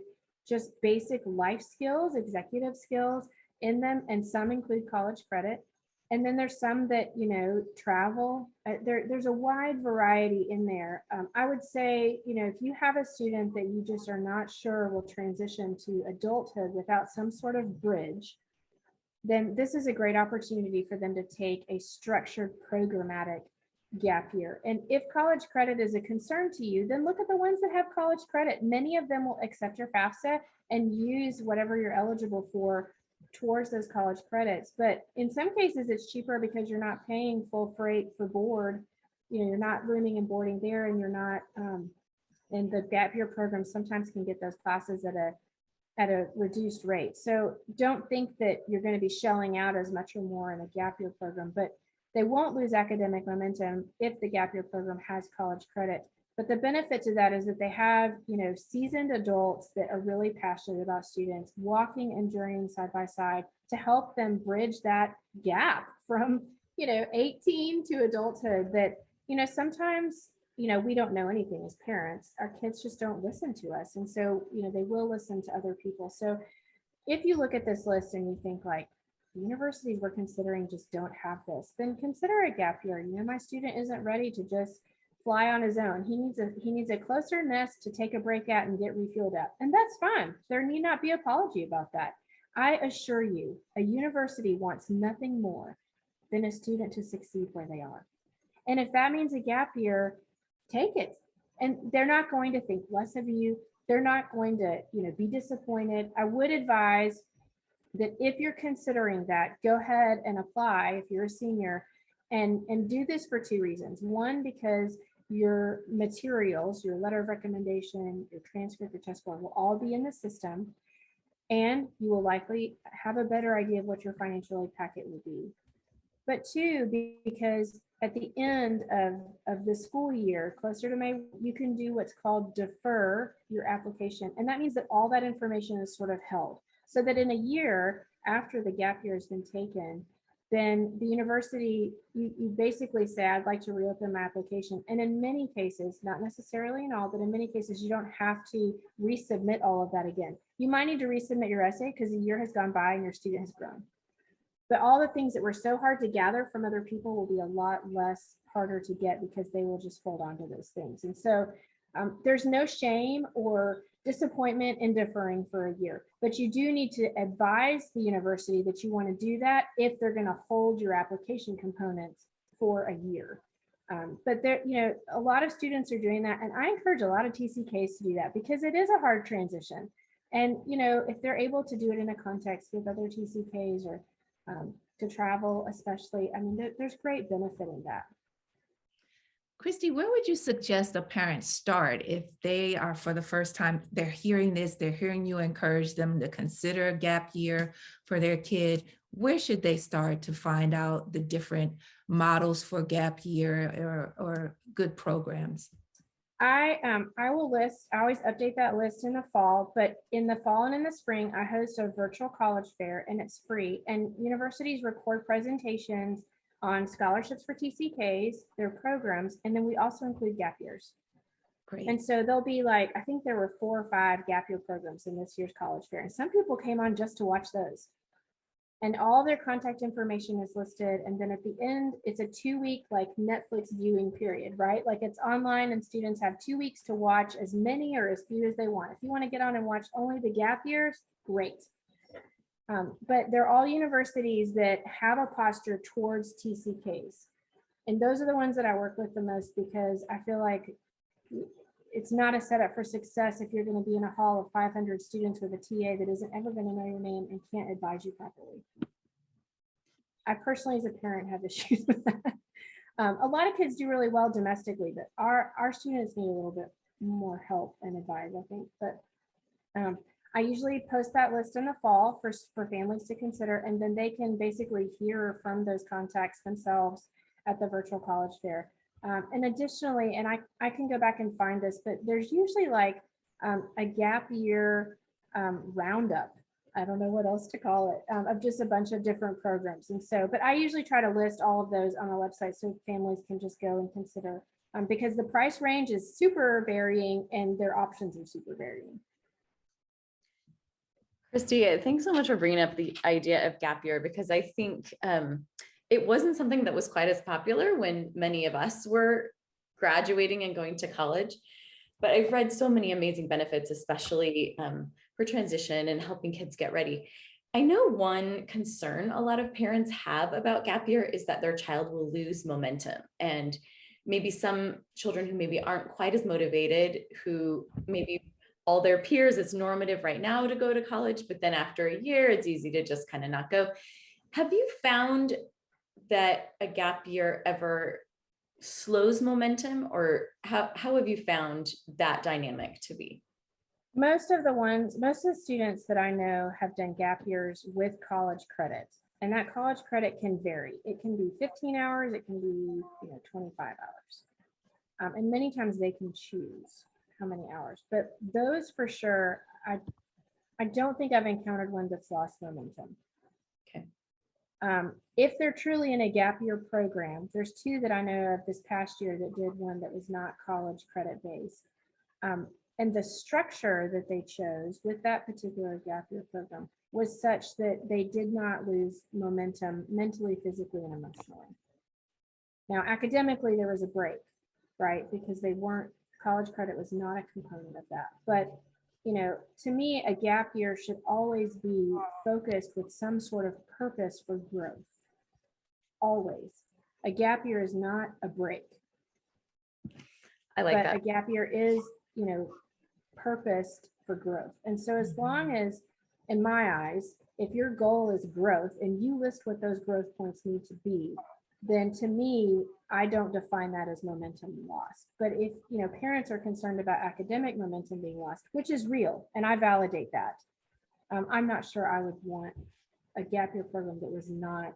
just basic life skills, executive skills in them, and some include college credit. And then there's some that, travel. There's a wide variety in there. I would say, if you have a student that you just are not sure will transition to adulthood without some sort of bridge, then this is a great opportunity for them to take a structured programmatic gap year. And if college credit is a concern to you, then look at the ones that have college credit. Many of them will accept your FAFSA and use whatever you're eligible for towards those college credits. But in some cases, it's cheaper because you're not paying full freight for board. You're not rooming and boarding there, and you're not, and the gap year program sometimes can get those classes at a reduced rate. So don't think that you're going to be shelling out as much or more in a gap year program, but they won't lose academic momentum if the gap year program has college credit. But the benefit to that is that they have, seasoned adults that are really passionate about students walking and journeying side by side to help them bridge that gap from, 18 to adulthood that, sometimes, we don't know anything as parents. Our kids just don't listen to us. And so, they will listen to other people. So if you look at this list and you think like, the universities we're considering just don't have this, then consider a gap year. My student isn't ready to just fly on his own. He needs a closer nest to take a break at and get refueled at. And that's fine. There need not be apology about that. I assure you, a university wants nothing more than a student to succeed where they are. And if that means a gap year, take it. And they're not going to think less of you. They're not going to, be disappointed. I would advise that if you're considering that, go ahead and apply if you're a senior, and do this for two reasons. One, because your materials, your letter of recommendation, your transcript, your test score will all be in the system, and you will likely have a better idea of what your financial aid packet will be. But two, because at the end of the school year, closer to May, you can do what's called defer your application. And that means that all that information is sort of held, so that in a year after the gap year has been taken, then the university, you basically say, I'd like to reopen my application. And in many cases, not necessarily in all, but in many cases, you don't have to resubmit all of that again. You might need to resubmit your essay because a year has gone by and your student has grown. But all the things that were so hard to gather from other people will be a lot less harder to get because they will just hold on to those things. And so there's no shame or disappointment in deferring for a year, but you do need to advise the university that you want to do that if they're going to hold your application components for a year. But there, a lot of students are doing that, and I encourage a lot of TCKs to do that because it is a hard transition. And if they're able to do it in a context with other TCKs or to travel, especially, there's great benefit in that. Christy, where would you suggest a parent start if they are, for the first time, they're hearing this, they're hearing you encourage them to consider a gap year for their kid? Where should they start to find out the different models for gap year or good programs? I will list, I always update that list in the fall, but in the fall and in the spring, I host a virtual college fair and it's free. And universities record presentations on scholarships for TCKs, their programs, and then we also include gap years. Great. And so there'll be like, I think there were 4 or 5 gap year programs in this year's college fair. And some people came on just to watch those. And all their contact information is listed. And then at the end, it's a 2-week like Netflix viewing period, right? Like it's online and students have 2 weeks to watch as many or as few as they want. If you want to get on and watch only the gap years, great. But they're all universities that have a posture towards TCKs. And those are the ones that I work with the most because I feel like it's not a setup for success if you're going to be in a hall of 500 students with a TA that isn't ever going to know your name and can't advise you properly. I personally, as a parent, have issues with that. A lot of kids do really well domestically, but our students need a little bit more help and advice, I think. But I usually post that list in the fall for families to consider, and then they can basically hear from those contacts themselves at the virtual college fair. And additionally, and I can go back and find this, but there's usually like a gap year roundup. I don't know what else to call it, of just a bunch of different programs. And so, but I usually try to list all of those on the website so families can just go and consider because the price range is super varying and their options are super varying. Christy, thanks so much for bringing up the idea of gap year, because I think it wasn't something that was quite as popular when many of us were graduating and going to college. But I've read so many amazing benefits, especially for transition and helping kids get ready. I know one concern a lot of parents have about gap year is that their child will lose momentum. And maybe some children who maybe aren't quite as motivated, who maybe all their peers, it's normative right now to go to college, but then after a year, it's easy to just kind of not go. Have you found that a gap year ever slows momentum, or how have you found that dynamic to be? Most of the students that I know have done gap years with college credit, and that college credit can vary. It can be 15 hours, it can be 25 hours. And many times they can choose how many hours, but those for sure, I don't think I've encountered one that's lost momentum. Okay. If they're truly in a gap year program, there's two that I know of this past year that did one that was not college credit based. And the structure that they chose with that particular gap year program was such that they did not lose momentum mentally, physically, and emotionally. Now, academically, there was a break, right? Because college credit was not a component of that. But, to me, a gap year should always be focused with some sort of purpose for growth. Always. A gap year is not a break. I like that. But a gap year is, purposed for growth. And so as long as, in my eyes, if your goal is growth and you list what those growth points need to be, then to me, I don't define that as momentum lost. But if, parents are concerned about academic momentum being lost, which is real, and I validate that, I'm not sure I would want a gap year program that was not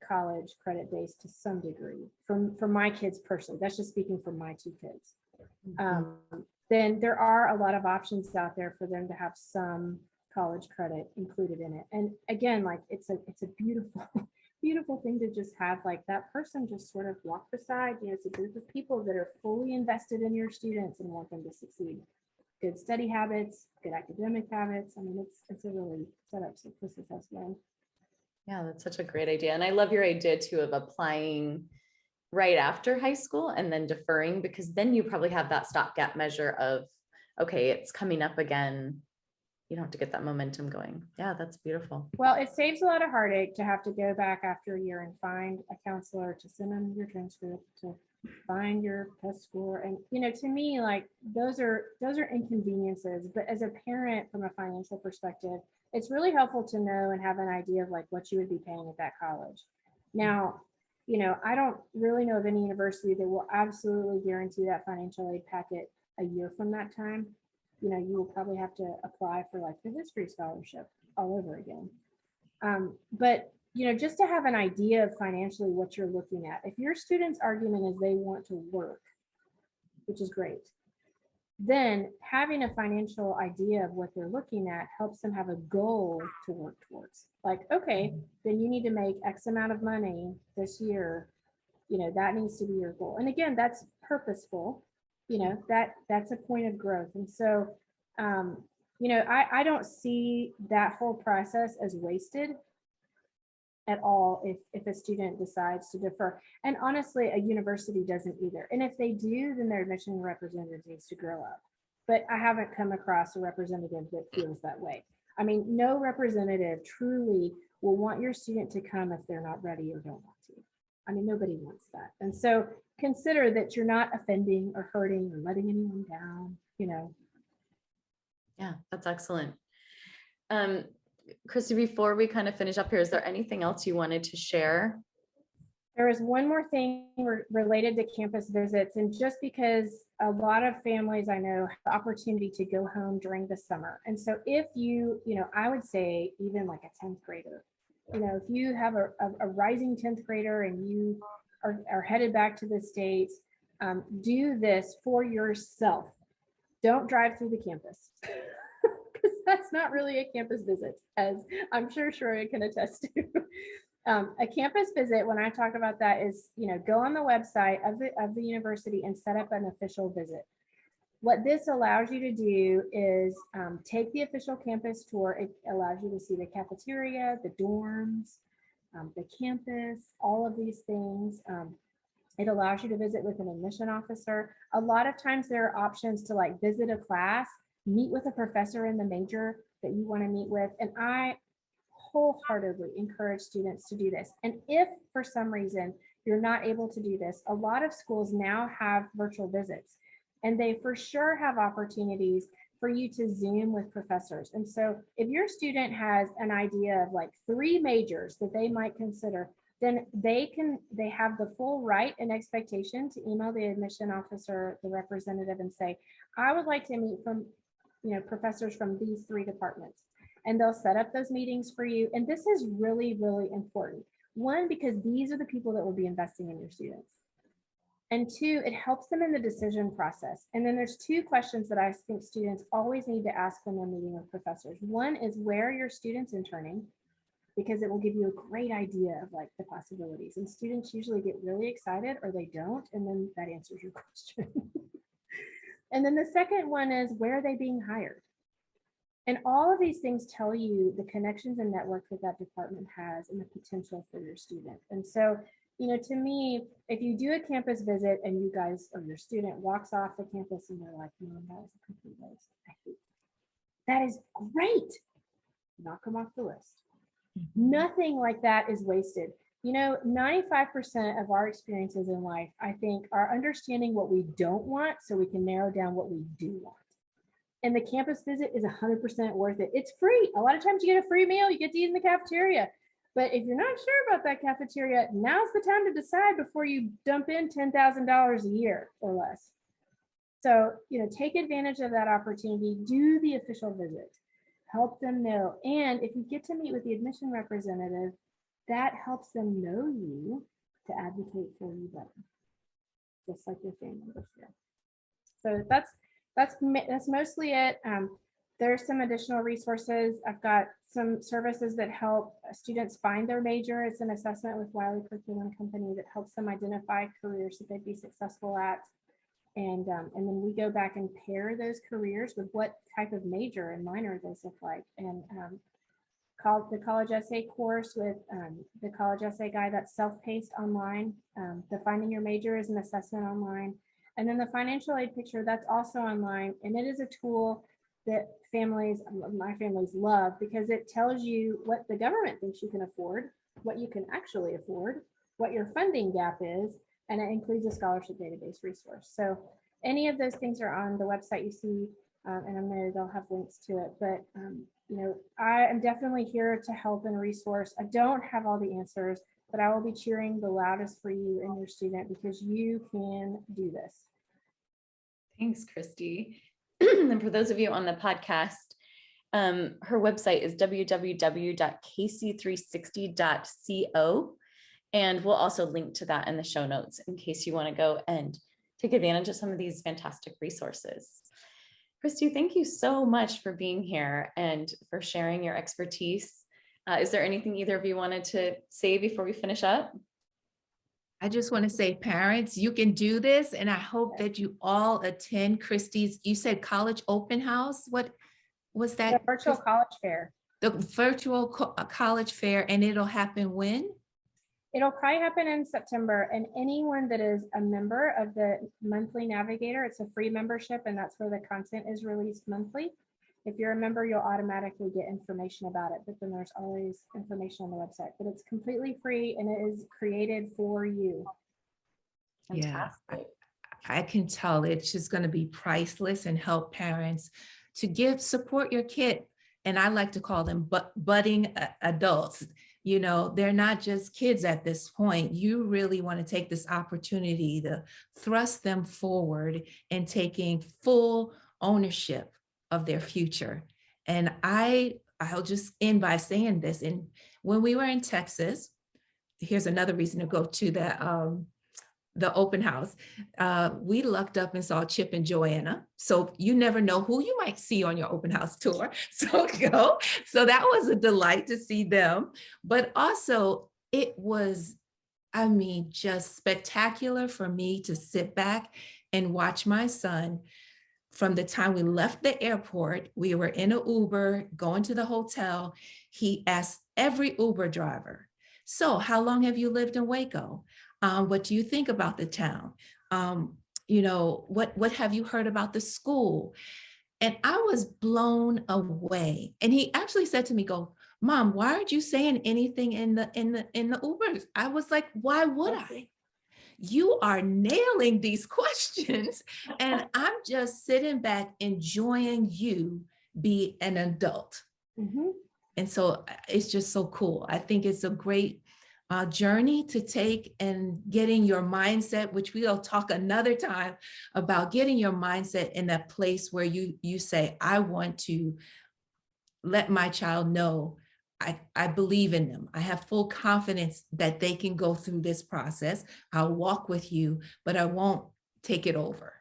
college credit based to some degree for my kids personally. That's just speaking for my two kids. Then there are a lot of options out there for them to have some college credit included in it. And again, like it's a beautiful, beautiful thing to just have like that person just sort of walk beside you. It's a group of people that are fully invested in your students and want them to succeed. Good study habits, good academic habits. I mean, it's a really set up for success, man. Yeah, that's such a great idea. And I love your idea too of applying right after high school and then deferring, because then you probably have that stopgap measure of, okay, it's coming up again. You don't have to get that momentum going. Yeah, that's beautiful. Well, it saves a lot of heartache to have to go back after a year and find a counselor to send them your transcript, to find your test score. And, to me, like those are inconveniences. But as a parent, from a financial perspective, it's really helpful to know and have an idea of like what you would be paying at that college. Now, I don't really know of any university that will absolutely guarantee that financial aid packet a year from that time. You will probably have to apply for like the history scholarship all over again. But, just to have an idea of financially what you're looking at. If your student's argument is they want to work, which is great, then having a financial idea of what they're looking at helps them have a goal to work towards. Like, okay, then you need to make X amount of money this year. That needs to be your goal. And again, that's purposeful. That's a point of growth. And so, I don't see that whole process as wasted at all if a student decides to defer. And honestly, a university doesn't either. And if they do, then their admission representative needs to grow up. But I haven't come across a representative that feels that way. I mean, no representative truly will want your student to come if they're not ready or don't want to. I mean, nobody wants that. And so consider that you're not offending or hurting or letting anyone down, Yeah, that's excellent. Christy, before we kind of finish up here, is there anything else you wanted to share? There is one more thing related to campus visits. And just because a lot of families I know have the opportunity to go home during the summer. And so if I would say even like a 10th grader, if you have a rising 10th grader and you are headed back to the States, do this for yourself. Don't drive through the campus. Because that's not really a campus visit, as I'm sure Shreya can attest to. A campus visit, when I talk about that, is go on the website of the university and set up an official visit. What this allows you to do is take the official campus tour. It allows you to see the cafeteria, the dorms, the campus, all of these things. It allows you to visit with an admission officer. A lot of times there are options to like visit a class, meet with a professor in the major that you want to meet with. And I wholeheartedly encourage students to do this. And if for some reason you're not able to do this, a lot of schools now have virtual visits. And they for sure have opportunities for you to Zoom with professors. And so if your student has an idea of like 3 majors that they might consider, then they have the full right and expectation to email the admission officer, the representative, and say, I would like to meet from, professors from these 3 departments. And they'll set up those meetings for you. And this is really, really important. 1, because these are the people that will be investing in your students. And 2, it helps them in the decision process. And then there's 2 questions that I think students always need to ask when they're meeting with professors. 1 is, where are your students interning? Because it will give you a great idea of like the possibilities. And students usually get really excited or they don't. And then that answers your question. And then the second one is, where are they being hired? And all of these things tell you the connections and network that that department has and the potential for your student. And so, to me, if you do a campus visit and you guys or your student walks off the campus and you're like, Mom, that was a complete waste, I hate that. That is great. Knock them off the list. Nothing like that is wasted. 95% of our experiences in life, I think, are understanding what we don't want so we can narrow down what we do want. And the campus visit is 100% worth it. It's free. A lot of times you get a free meal, you get to eat in the cafeteria. But if you're not sure about that cafeteria, now's the time to decide before you dump in $10,000 a year or less. So, take advantage of that opportunity, do the official visit, help them know. And if you get to meet with the admission representative, that helps them know you to advocate for you better, just like your family members do. So that's mostly it. There's some additional resources. I've got some services that help students find their major. It's an assessment with Wiley Curriculum Company that helps them identify careers that they'd be successful at. And then we go back and pair those careers with what type of major and minor those look like. And the college essay course with the college essay guide, that's self-paced online. The Finding Your Major is an assessment online. And then the financial aid picture, that's also online. And it is a tool that my families love, because it tells you what the government thinks you can afford, what you can actually afford, what your funding gap is, and it includes a scholarship database resource. So any of those things are on the website you see, and I'm there, they'll have links to it. But I am definitely here to help and resource. I don't have all the answers, but I will be cheering the loudest for you and your student, because you can do this. Thanks, Christy. And for those of you on the podcast, her website is www.kc360.co. And we'll also link to that in the show notes in case you want to go and take advantage of some of these fantastic resources. Christy, thank you so much for being here and for sharing your expertise. Is there anything either of you wanted to say before we finish up? I just want to say, parents, you can do this. And I hope that you all attend Christy's, you said college open house. What was that? The virtual college fair. The virtual college fair, and it'll happen when? It'll probably happen in September, and anyone that is a member of the monthly navigator, it's a free membership, and that's where the content is released monthly. If you're a member, you'll automatically get information about it, but then there's always information on the website. But it's completely free and it is created for you. Fantastic. Yeah, I can tell it's just going to be priceless and help parents to support your kid. And I like to call them budding adults. They're not just kids at this point. You really want to take this opportunity to thrust them forward and taking full ownership of their future. And I'll just end by saying this. And when we were in Texas, here's another reason to go to the open house. We lucked up and saw Chip and Joanna. So you never know who you might see on your open house tour. So go. So that was a delight to see them. But also it was, just spectacular for me to sit back and watch my son. From the time we left the airport, we were in an Uber going to the hotel. He asked every Uber driver, so how long have you lived in Waco? What do you think about the town? What have you heard about the school? And I was blown away. And he actually said to me, Mom, why aren't you saying anything in the Ubers? I was like, why would I? you are nailing these questions. And I'm just sitting back enjoying you be an adult. Mhm. And so it's just so cool. I think it's a great journey to take, and getting your mindset, which we'll talk another time about, getting your mindset in that place where you say, I want to let my child know I believe in them. I have full confidence that they can go through this process. I'll walk with you, but I won't take it over.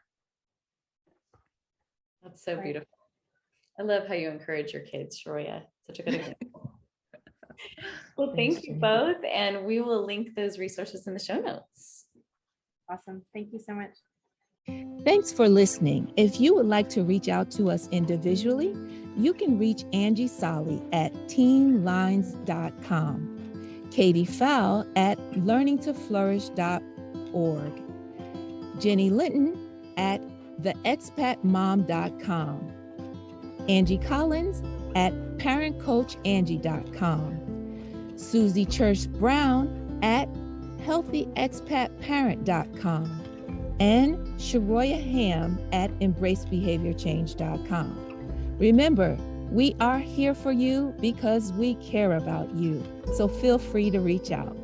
That's so beautiful. I love how you encourage your kids, Shroya. Such a good example. Well, thank you both. And we will link those resources in the show notes. Awesome. Thank you so much. Thanks for listening. If you would like to reach out to us individually, you can reach Angie Solly at teenlines.com, Katie Fowl at learningtoflourish.org, Jenny Linton at theexpatmom.com, Angie Collins at parentcoachangie.com, Susie Church Brown at healthyexpatparent.com, and Shroya Ham at embracebehaviorchange.com. Remember, we are here for you because we care about you. So feel free to reach out.